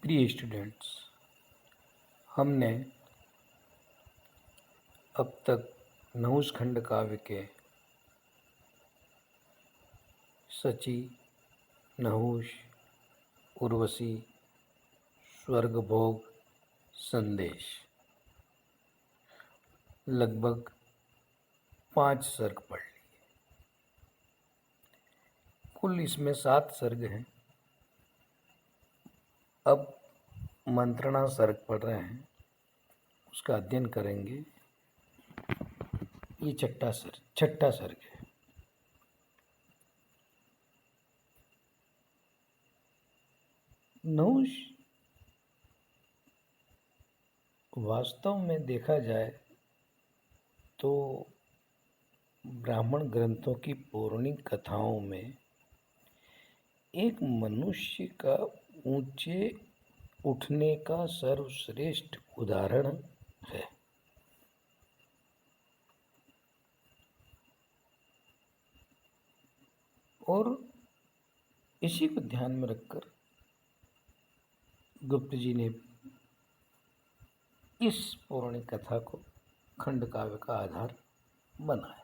प्रिय स्टूडेंट्स, हमने अब तक नहुष खंड काव्य के शची, नहुष, उर्वशी, स्वर्गभोग, संदेश लगभग 5 सर्ग पढ़ लिए। कुल इसमें 7 सर्ग हैं। अब मंत्रणा सर्ग पढ़ रहे हैं, उसका अध्ययन करेंगे। ये छठा सर्ग है। नहुष वास्तव में देखा जाए तो ब्राह्मण ग्रंथों की पौराणिक कथाओं में एक मनुष्य का ऊंचे उठने का सर्वश्रेष्ठ उदाहरण है। और इसी को ध्यान में रखकर गुप्त जी ने इस पौराणिक कथा को खंड काव्य का आधार बनाया।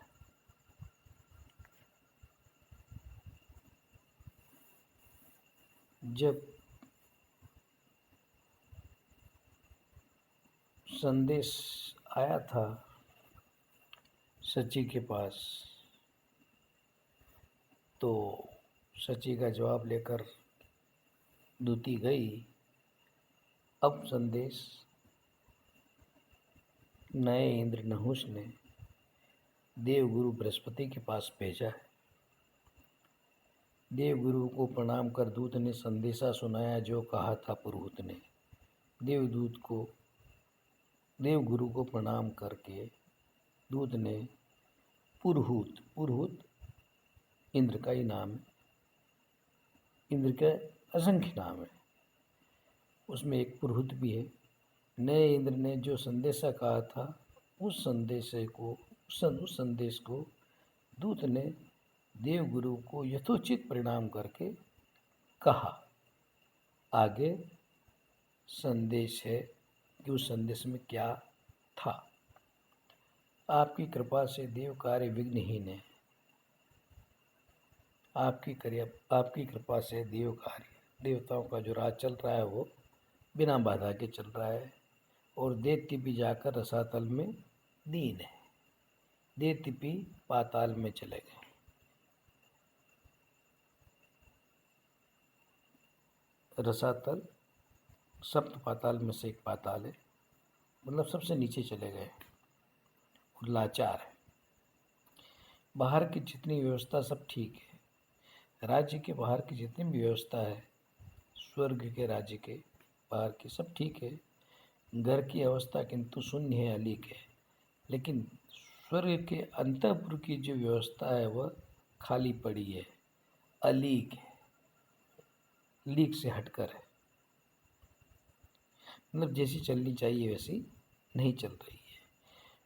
जब संदेश आया था शची के पास, तो शची का जवाब लेकर दूती गई। अब संदेश नए इंद्र नहुष ने देवगुरु बृहस्पति के पास भेजा है। देवगुरु को प्रणाम कर दूत ने संदेशा सुनाया जो कहा था पुरोहित ने। देवगुरु को प्रणाम करके दूत ने पुरोहित इंद्र का ही नाम है। इंद्र के असंख्य नाम है, उसमें एक पुरोहित भी है। नए इंद्र ने जो संदेशा कहा था उस संदेश को दूत ने देवगुरु को यथोचित प्रणाम करके कहा। आगे संदेश है कि उस संदेश में क्या था। आपकी कृपा से देव कार्य विघ्नहीन है। आपकी कृपा से देव कार्य, देवताओं का जो राज चल रहा है वो बिना बाधा के चल रहा है। और दैत्य भी जाकर रसातल में दीन है। दैत्य भी पाताल में चले गए। रसातल सप्त पाताल में से एक पाताल है, मतलब सबसे नीचे चले गए और लाचार है। बाहर की जितनी व्यवस्था सब ठीक है। राज्य के बाहर की जितनी भी व्यवस्था है, स्वर्ग के राज्य के बाहर की सब ठीक है। घर की अवस्था किंतु शून्य है, अलीक है। लेकिन स्वर्ग के अंतःपुर की जो व्यवस्था है वह खाली पड़ी है, अलीक है, लीक से हटकर है। मतलब जैसी चलनी चाहिए वैसी नहीं चल रही है।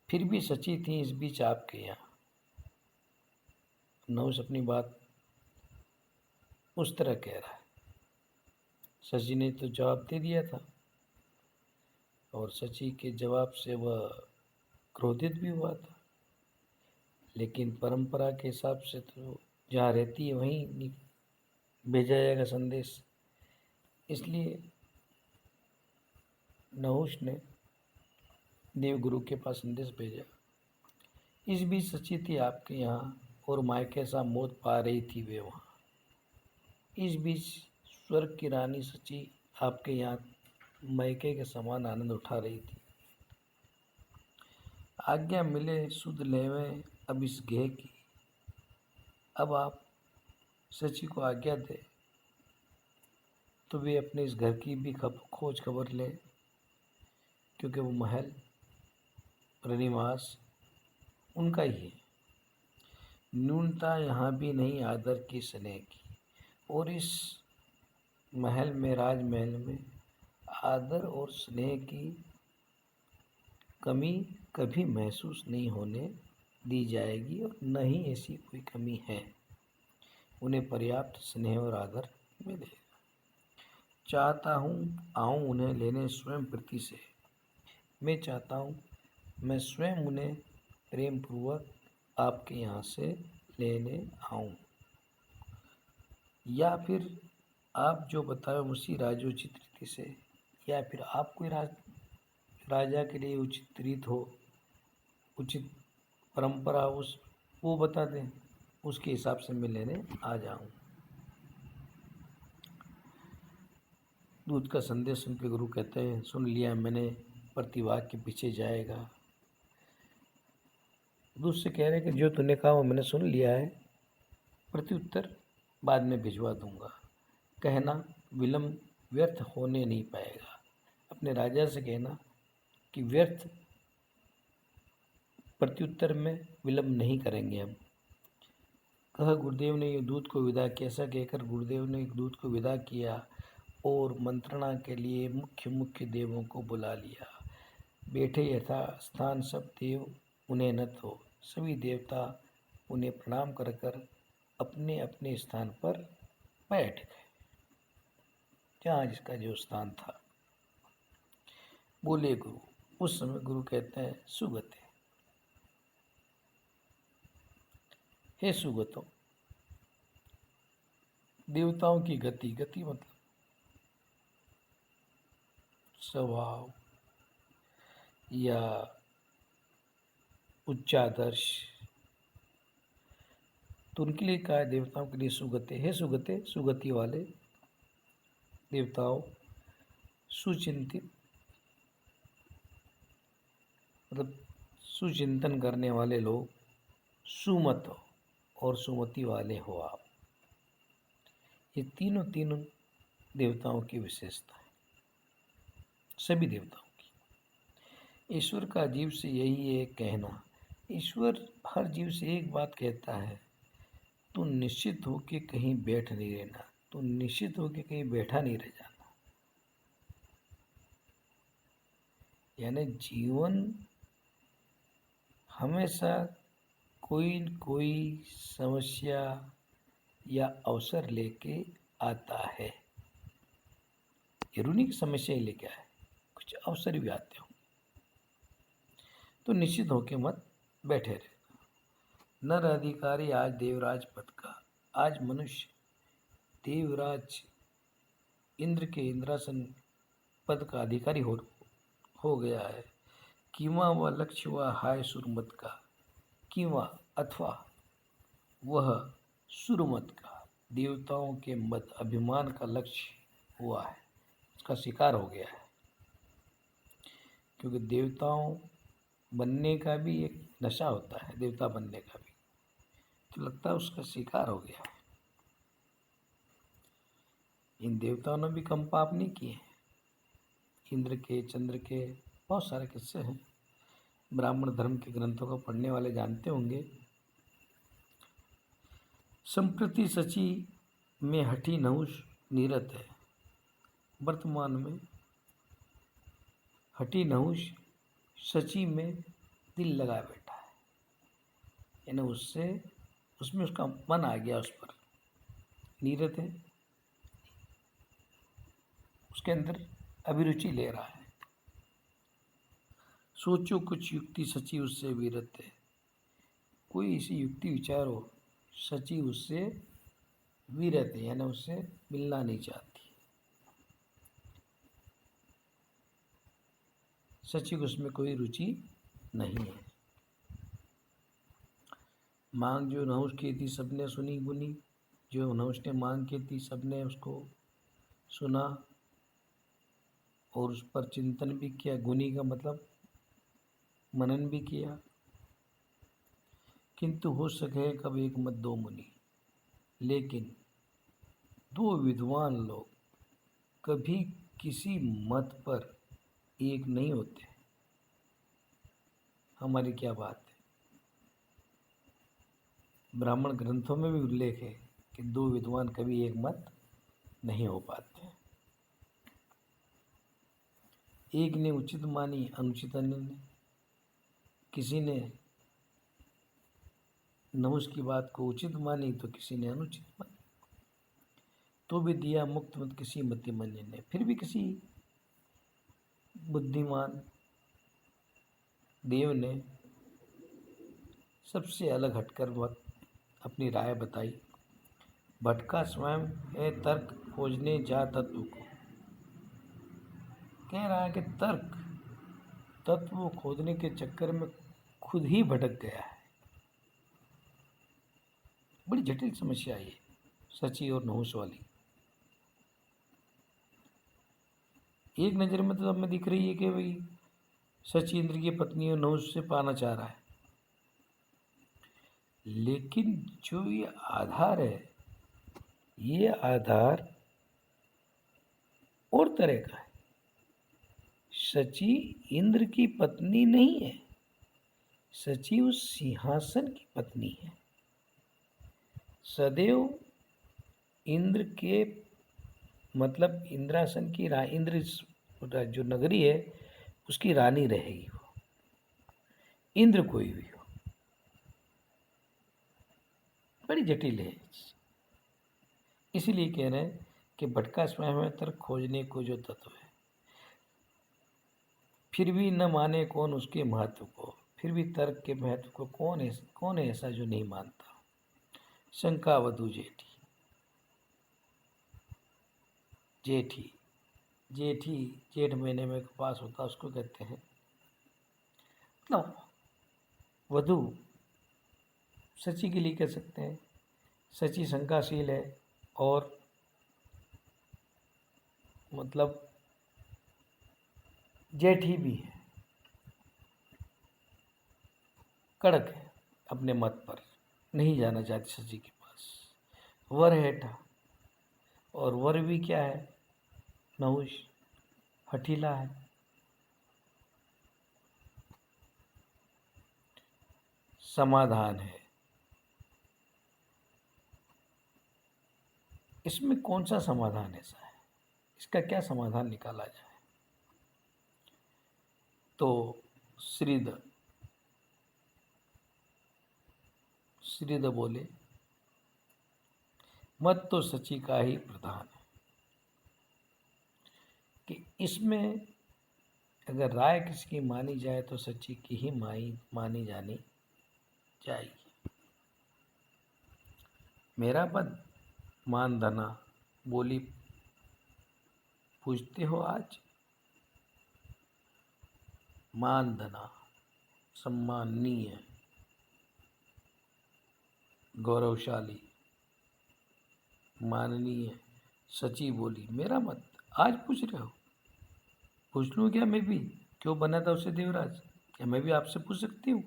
फिर भी सची थी इस बीच आपके यहाँ। नहुष अपनी बात उस तरह कह रहा है। शची ने तो जवाब दे दिया था और शची के जवाब से वह क्रोधित भी हुआ था। लेकिन परंपरा के हिसाब से तो जहाँ रहती है वहीं भेजा जाएगा संदेश। इसलिए नहुष ने देवगुरु के पास संदेश भेजा। इस बीच सची थी आपके यहाँ और मायके सा मौत पा रही थी वे वहाँ। इस बीच स्वर्ग की रानी सची आपके यहाँ मायके के समान आनंद उठा रही थी। आज्ञा मिले सुध लेवें अब इस गेह की। अब आप सची को आज्ञा दे तो वे अपने इस घर की भी खोज खबर ले, क्योंकि वो महल रनिवास उनका ही है। न्यूनता यहाँ भी नहीं आदर की स्नेह की। और इस महल में, राजमहल में आदर और स्नेह की कमी कभी महसूस नहीं होने दी जाएगी और न ही ऐसी कोई कमी है। उन्हें पर्याप्त स्नेह और आदर मिलेगा। चाहता हूँ आऊँ उन्हें लेने स्वयं प्रति से। मैं चाहता हूँ मैं स्वयं उन्हें प्रेम पूर्वक आपके यहाँ से लेने आऊँ, या फिर आप जो बताए उसी राजोचित रीति से, या फिर आप कोई राजा के लिए उचित रीत हो, उचित परंपरा उस वो बता दें, उसके हिसाब से मैं लेने आ जाऊँ। दूत का संदेश सुन के गुरु कहते हैं, सुन लिया मैंने, प्रतिवाद के पीछे जाएगा। दूत से कह रहे हैं कि जो तूने कहा वो मैंने सुन लिया है, प्रत्युत्तर बाद में भिजवा दूंगा। कहना विलम्ब व्यर्थ होने नहीं पाएगा। अपने राजा से कहना कि व्यर्थ प्रत्युत्तर में विलम्ब नहीं करेंगे हम। कहा गुरुदेव ने दूत को विदा किया। ऐसा कहकर गुरुदेव ने दूत को विदा किया और मंत्रणा के लिए मुख्य मुख्य देवों को बुला लिया। बैठे यथा स्थान सब देव उन्हें नत हो। सभी देवता उन्हें प्रणाम कर कर अपने अपने स्थान पर बैठ गए, जहाँ जिसका जो स्थान था। बोले गुरु। उस समय गुरु कहते हैं, सुगते, हे सुगतों, देवताओं की गति, गति मतलब स्वभाव या उच्चादर्श, तो उनके लिए कहा है देवताओं के लिए सुगते। हे सुगते, सुगति वाले देवताओं, सुचिंतित मतलब सुचिंतन करने वाले लोग, सुमत हो और सुमति वाले हो आप। ये तीनों देवताओं की विशेषता है, सभी देवताओं की। ईश्वर का जीव से यही है कहना। ईश्वर हर जीव से एक बात कहता है, तू निश्चित हो कि कहीं बैठ नहीं रहना, तू निश्चित हो कि कहीं बैठा नहीं रह जाना। यानी जीवन हमेशा कोई न कोई समस्या या अवसर लेके आता है। जरूरी की समस्या ही लेके आए, कुछ अवसर भी आते हो, तो निश्चित होके मत बैठे रहे। नर अधिकारी आज देवराज पद का। आज मनुष्य देवराज इंद्र के इंद्रासन पद का अधिकारी हो गया है। किंवा वह लक्ष्य हुआ हाय सुरमत का, किंवा अथवा वह सुरमत का देवताओं के मत अभिमान का लक्ष्य हुआ है, उसका शिकार हो गया है। क्योंकि देवताओं बनने का भी एक नशा होता है, देवता बनने का भी, तो लगता है उसका शिकार हो गया है। इन देवताओं ने भी कम पाप नहीं किए। इंद्र के, चंद्र के बहुत सारे किस्से हैं, ब्राह्मण धर्म के ग्रंथों को पढ़ने वाले जानते होंगे। संप्रति सची में हठी नहुष नीरत है। वर्तमान में हठी नहुष सची में दिल लगा बैठा है, यानी उसमें उसका मन आ गया, उस पर नीरत है, उसके अंदर अभिरुचि ले रहा है। सोचो कुछ युक्ति सची उससे विरत है। कोई ऐसी युक्ति विचार हो, सची उससे विरत है, यानी उससे मिलना नहीं चाहती। सची को उसमें कोई रुचि नहीं है। मांग जो नहुष की थी सबने सुनी गुनी। जो नहुष ने मांग की थी सबने उसको सुना और उस पर चिंतन भी किया। गुनी का मतलब मनन भी किया। किंतु हो सके कब एक मत दो मुनि। लेकिन दो विद्वान लोग कभी किसी मत पर एक नहीं होते। हमारी क्या बात है, ब्राह्मण ग्रंथों में भी उल्लेख है कि दो विद्वान कभी एक मत नहीं हो पाते। एक ने उचित मानी, अनुचित अन्य ने। किसी ने नहुष की बात को उचित मानी तो किसी ने अनुचित मानी। तो भी दिया मुक्त मत किसी मतिमंद ने। फिर भी किसी बुद्धिमान देव ने सबसे अलग हटकर वह अपनी राय बताई। भटका स्वयं है तर्क खोजने जा तत्व को। कह रहा है कि तर्क तत्व को खोजने के चक्कर में खुद ही भटक गया है। बड़ी जटिल समस्या है ये सची और नहुस वाली। एक नज़र में तो हमें दिख रही है कि भाई सची इंद्र की पत्नी और नहुस से पाना चाह रहा है, लेकिन जो ये आधार है, ये आधार और तरह का है। सची इंद्र की पत्नी नहीं है, सची उस सिंहासन की पत्नी है। सदैव इंद्र के मतलब इंद्रासन की इंद्र जो नगरी है उसकी रानी रहेगी वो, इंद्र कोई भी हो। बड़ी जटिल है। इसीलिए कह रहे हैं कि भटका स्वयं है तर्क खोजने को जो तत्व है। फिर भी न माने कौन उसके महत्व को, फिर भी तर्क के महत्व को कौन है ऐसा जो नहीं मानता। शंका वधु जेठी जेठी जेठी जेठ महीने में कपास होता उसको कहते हैं। मतलब वधु सची के लिए कह सकते हैं। सची शंकाशील है और मतलब जेठी भी है, कड़क है, अपने मत पर नहीं जाना चाहती सची के पास। वर हेठा, और वर भी क्या है, नहुष, हठीला है। समाधान है। इसमें कौन सा समाधान ऐसा है, इसका क्या समाधान निकाला जाए? तो श्रीध बोले मत तो सची का ही प्रधान है कि इसमें अगर राय किसी की मानी जाए तो सची की ही मानी जानी चाहिए। मेरा पद मान धना बोली पूछते हो आज। मान धना सम्माननीय गौरवशाली माननीय सची बोली मेरा मत आज पूछ रहे हो। पूछ लूँ क्या मैं भी? क्यों बना था उसे देवराज? क्या मैं भी आपसे पूछ सकती हूँ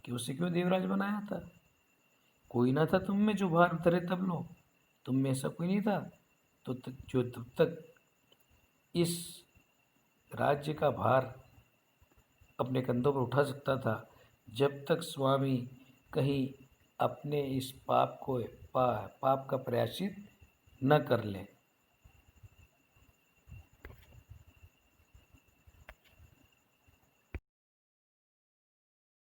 कि उसे क्यों देवराज बनाया था? कोई ना था तुम में जो भार उतरे तब लो, तुम में ऐसा कोई नहीं था तो जो तब तक इस राज्य का भार अपने कंधों पर उठा सकता था, जब तक स्वामी कहीं अपने इस पाप का प्रायश्चित न कर लें।